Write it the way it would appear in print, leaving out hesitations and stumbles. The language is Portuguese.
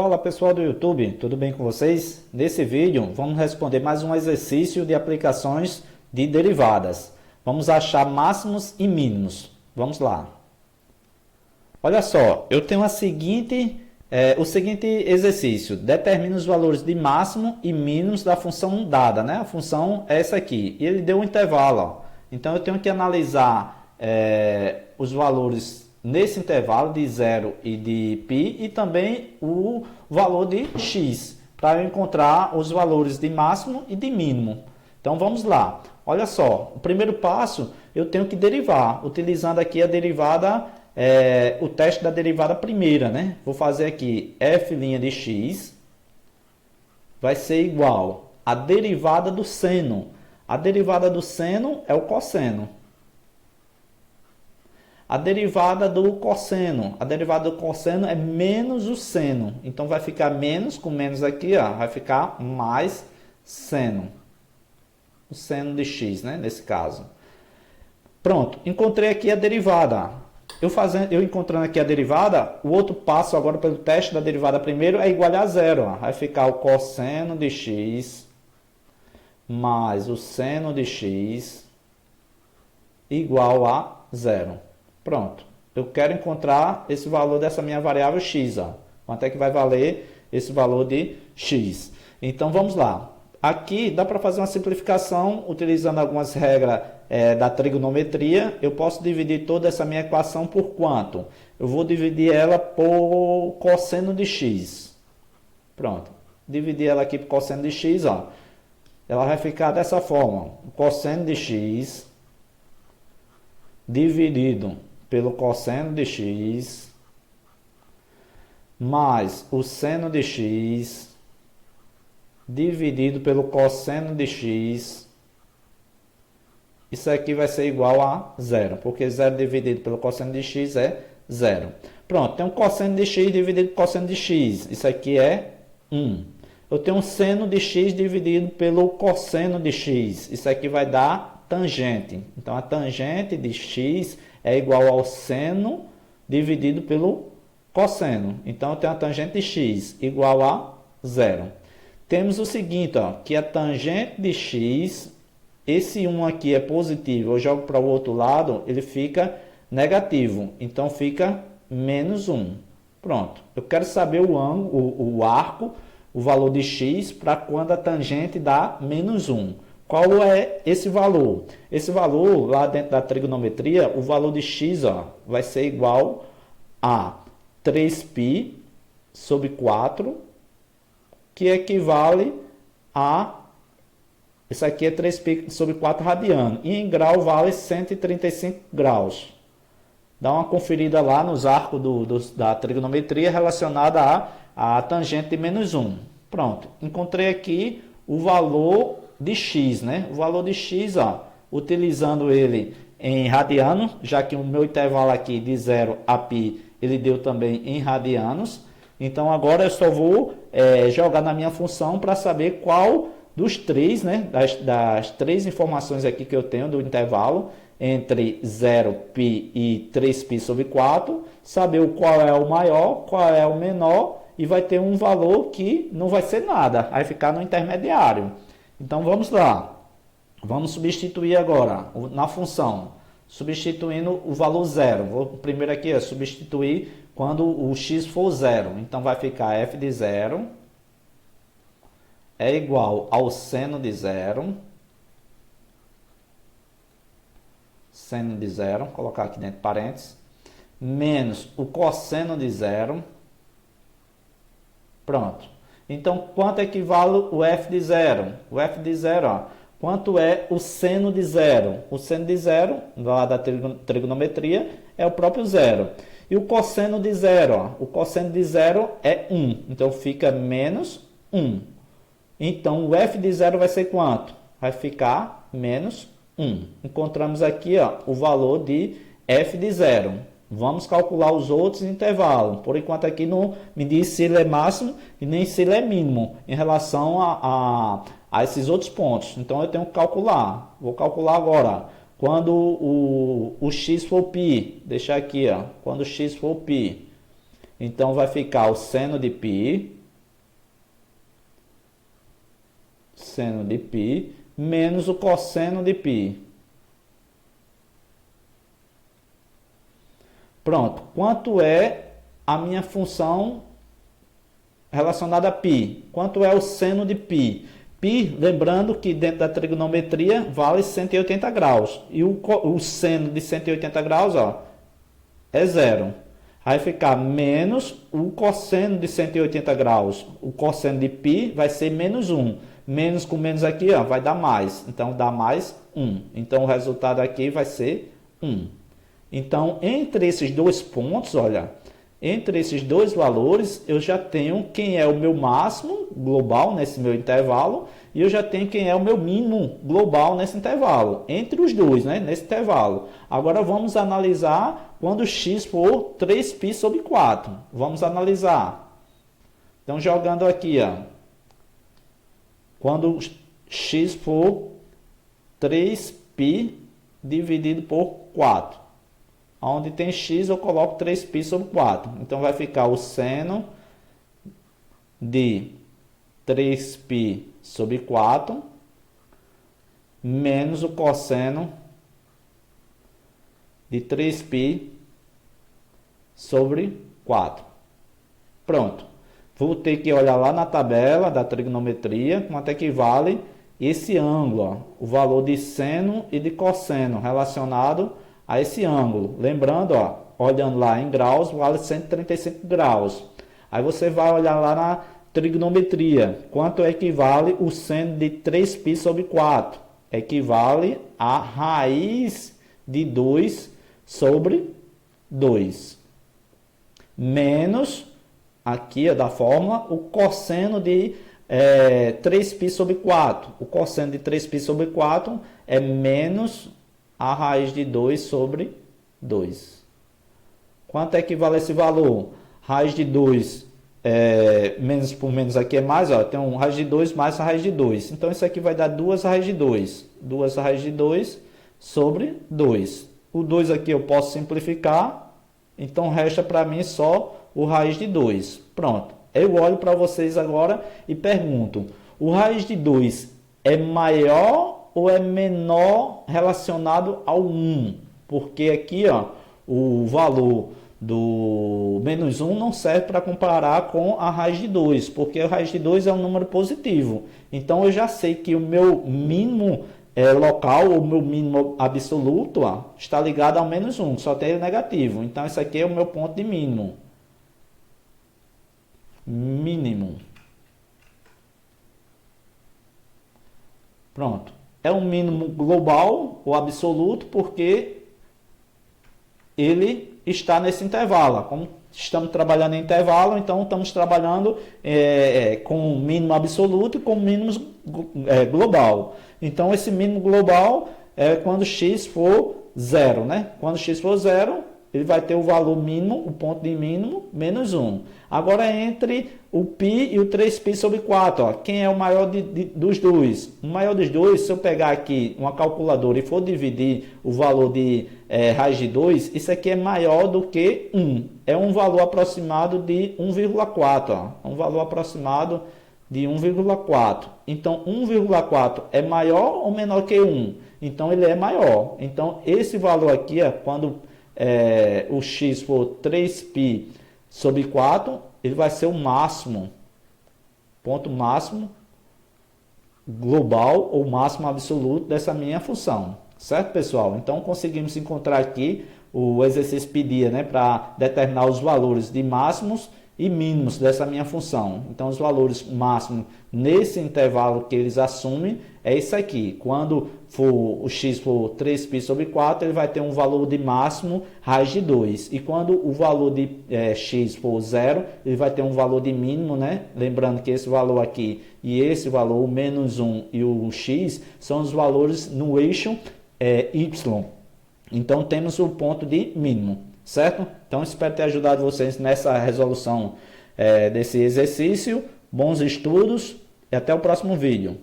Fala pessoal do YouTube, tudo bem com vocês? Nesse vídeo vamos responder mais um exercício de aplicações de derivadas. Vamos achar máximos e mínimos. Vamos lá. Olha só, eu tenho o seguinte exercício. Determina os valores de máximo e mínimos da função dada, né? A função é essa aqui. E ele deu um intervalo, ó. Então eu tenho que analisar os valores nesse intervalo de 0 e de π e também o valor de x, para eu encontrar os valores de máximo e de mínimo. Então vamos lá. Olha só, o primeiro passo eu tenho que derivar, utilizando aqui a derivada, o teste da derivada primeira, né? Vou fazer aqui f' de x vai ser igual à derivada do seno. A derivada do seno é o cosseno. A derivada do cosseno é menos o seno. Então, vai ficar menos, com menos aqui, ó, vai ficar mais seno. O seno de x, né, nesse caso. Pronto, encontrei aqui a derivada. Eu encontrando aqui a derivada, o outro passo agora pelo teste da derivada primeiro é igual a zero. Ó. Vai ficar o cosseno de x mais o seno de x igual a zero. Pronto, eu quero encontrar esse valor dessa minha variável x. Ó. Quanto é que vai valer esse valor de x? Então, vamos lá. Aqui dá para fazer uma simplificação utilizando algumas regras da trigonometria. Eu posso dividir toda essa minha equação por quanto? Eu vou dividir ela por cosseno de x. Pronto, dividir ela aqui por cosseno de x. Ó. Ela vai ficar dessa forma. O cosseno de x dividido pelo cosseno de x mais o seno de x dividido pelo cosseno de x. Isso aqui vai ser igual a zero, porque 0 dividido pelo cosseno de x é zero. Pronto, tem um cosseno de x dividido pelo cosseno de x. Isso aqui é 1. Eu tenho um seno de x dividido pelo cosseno de x. Isso aqui vai dar tangente. Então, a tangente de x é igual ao seno dividido pelo cosseno. Então, eu tenho a tangente de x igual a zero. Temos o seguinte, ó, que a tangente de x, esse 1 aqui é positivo, eu jogo para o outro lado, ele fica negativo. Então, fica menos 1. Pronto. Eu quero saber o ângulo, o arco, o valor de x para quando a tangente dá menos 1. Qual é esse valor? Esse valor, lá dentro da trigonometria, o valor de x ó, vai ser igual a 3π sobre 4, que equivale a... Isso aqui é 3π sobre 4 radiano. E em grau vale 135 graus. Dá uma conferida lá nos arcos da trigonometria relacionada à tangente de menos 1. Pronto, encontrei aqui o valor de x, né? O valor de x, ó, utilizando ele em radiano, já que o meu intervalo aqui de 0 a π, ele deu também em radianos. Então, agora eu só vou jogar na minha função para saber qual dos três, né? Das três informações aqui que eu tenho do intervalo, entre 0, π e 3π sobre 4, saber qual é o maior, qual é o menor, e vai ter um valor que não vai ser nada, vai ficar no intermediário. Então, vamos lá. Vamos substituir agora na função, substituindo o valor zero. Vou primeiro aqui substituir quando o x for zero. Então, vai ficar f de zero é igual ao seno de zero. Seno de zero, vou colocar aqui dentro parênteses, menos o cosseno de zero. Pronto. Então, quanto equivale o f de zero? O f de zero, ó, quanto é o seno de zero? O seno de zero, lá da trigonometria, é o próprio zero. E o cosseno de zero? Ó, o cosseno de zero é 1. Então, fica menos 1. Então, o f de zero vai ser quanto? Vai ficar menos 1. Encontramos aqui ó, o valor de f de zero. Vamos calcular os outros intervalos. Por enquanto aqui não me diz se ele é máximo e nem se ele é mínimo em relação a esses outros pontos. Então eu tenho que calcular. Vou calcular agora. Quando o x for π, deixar aqui, ó, quando o x for π, Então, vai ficar o seno de π menos o cosseno de π. Pronto. Quanto é a minha função relacionada a π? Quanto é o seno de π? Π, lembrando que dentro da trigonometria vale 180 graus. E o seno de 180 graus, ó, é zero. Aí vai ficar menos o cosseno de 180 graus. O cosseno de π vai ser menos 1. Menos com menos aqui, ó, vai dar mais. Então, dá mais 1. Então, o resultado aqui vai ser 1. Então, entre esses dois pontos, olha, entre esses dois valores, eu já tenho quem é o meu máximo global nesse meu intervalo e eu já tenho quem é o meu mínimo global nesse intervalo. Entre os dois, né, nesse intervalo. Agora, vamos analisar quando x for 3π sobre 4. Vamos analisar. Então, jogando aqui, ó. Quando x for 3π dividido por 4. Onde tem x, eu coloco 3π sobre 4. Então, vai ficar o seno de 3π sobre 4 menos o cosseno de 3π sobre 4. Pronto. Vou ter que olhar lá na tabela da trigonometria quanto é que vale esse ângulo, ó, o valor de seno e de cosseno relacionado a esse ângulo. Lembrando, ó, olhando lá em graus, vale 135 graus. Aí você vai olhar lá na trigonometria, quanto equivale o seno de 3π sobre 4? Equivale a raiz de 2 sobre 2. Menos, aqui é da fórmula, o cosseno de 3π sobre 4. O cosseno de 3π sobre 4 é menos a raiz de 2 sobre 2. Quanto é que vale esse valor? Raiz de 2, menos por menos aqui é mais, ó, tem um raiz de 2 mais a raiz de 2. Então, isso aqui vai dar 2 raiz de 2. 2 raiz de 2 sobre 2. O 2 aqui eu posso simplificar, então resta para mim só o raiz de 2. Pronto. Eu olho para vocês agora e pergunto, o raiz de 2 é maior ou é menor relacionado ao 1? Porque aqui, ó, o valor do menos 1 não serve para comparar com a raiz de 2, porque a raiz de 2 é um número positivo. Então, eu já sei que o meu mínimo local, ou meu mínimo absoluto, ó, está ligado ao menos 1, só tem o negativo. Então, esse aqui é o meu ponto de mínimo. Mínimo. Pronto. É um mínimo global ou absoluto porque ele está nesse intervalo. Como estamos trabalhando em intervalo, então estamos trabalhando com mínimo absoluto e com mínimo global. Então, esse mínimo global é quando x for 0, né? Quando x for 0, ele vai ter o valor mínimo, o ponto de mínimo, menos 1. Agora, entre o π e o 3π sobre 4, ó, quem é o maior dos dois? O maior dos dois, se eu pegar aqui uma calculadora e for dividir o valor de raiz de 2, isso aqui é maior do que 1. É um valor aproximado de 1,4. Um valor aproximado de 1,4. Então, 1,4 é maior ou menor que 1? Então, ele é maior. Então, esse valor aqui, quando o x for 3π sobre 4, ele vai ser o máximo, ponto máximo global ou máximo absoluto dessa minha função. Certo, pessoal? Então, conseguimos encontrar aqui, o exercício pedia, né, para determinar os valores de máximos e mínimos dessa minha função. Então, os valores máximos nesse intervalo que eles assumem é isso aqui. Quando o x for 3π sobre 4, ele vai ter um valor de máximo raiz de 2. E quando o valor de x for 0, ele vai ter um valor de mínimo, né? Lembrando que esse valor aqui e esse valor, o menos 1 e o x, são os valores no eixo y. Então, temos o ponto de mínimo, certo? Então, espero ter ajudado vocês nessa resolução desse exercício. Bons estudos e até o próximo vídeo.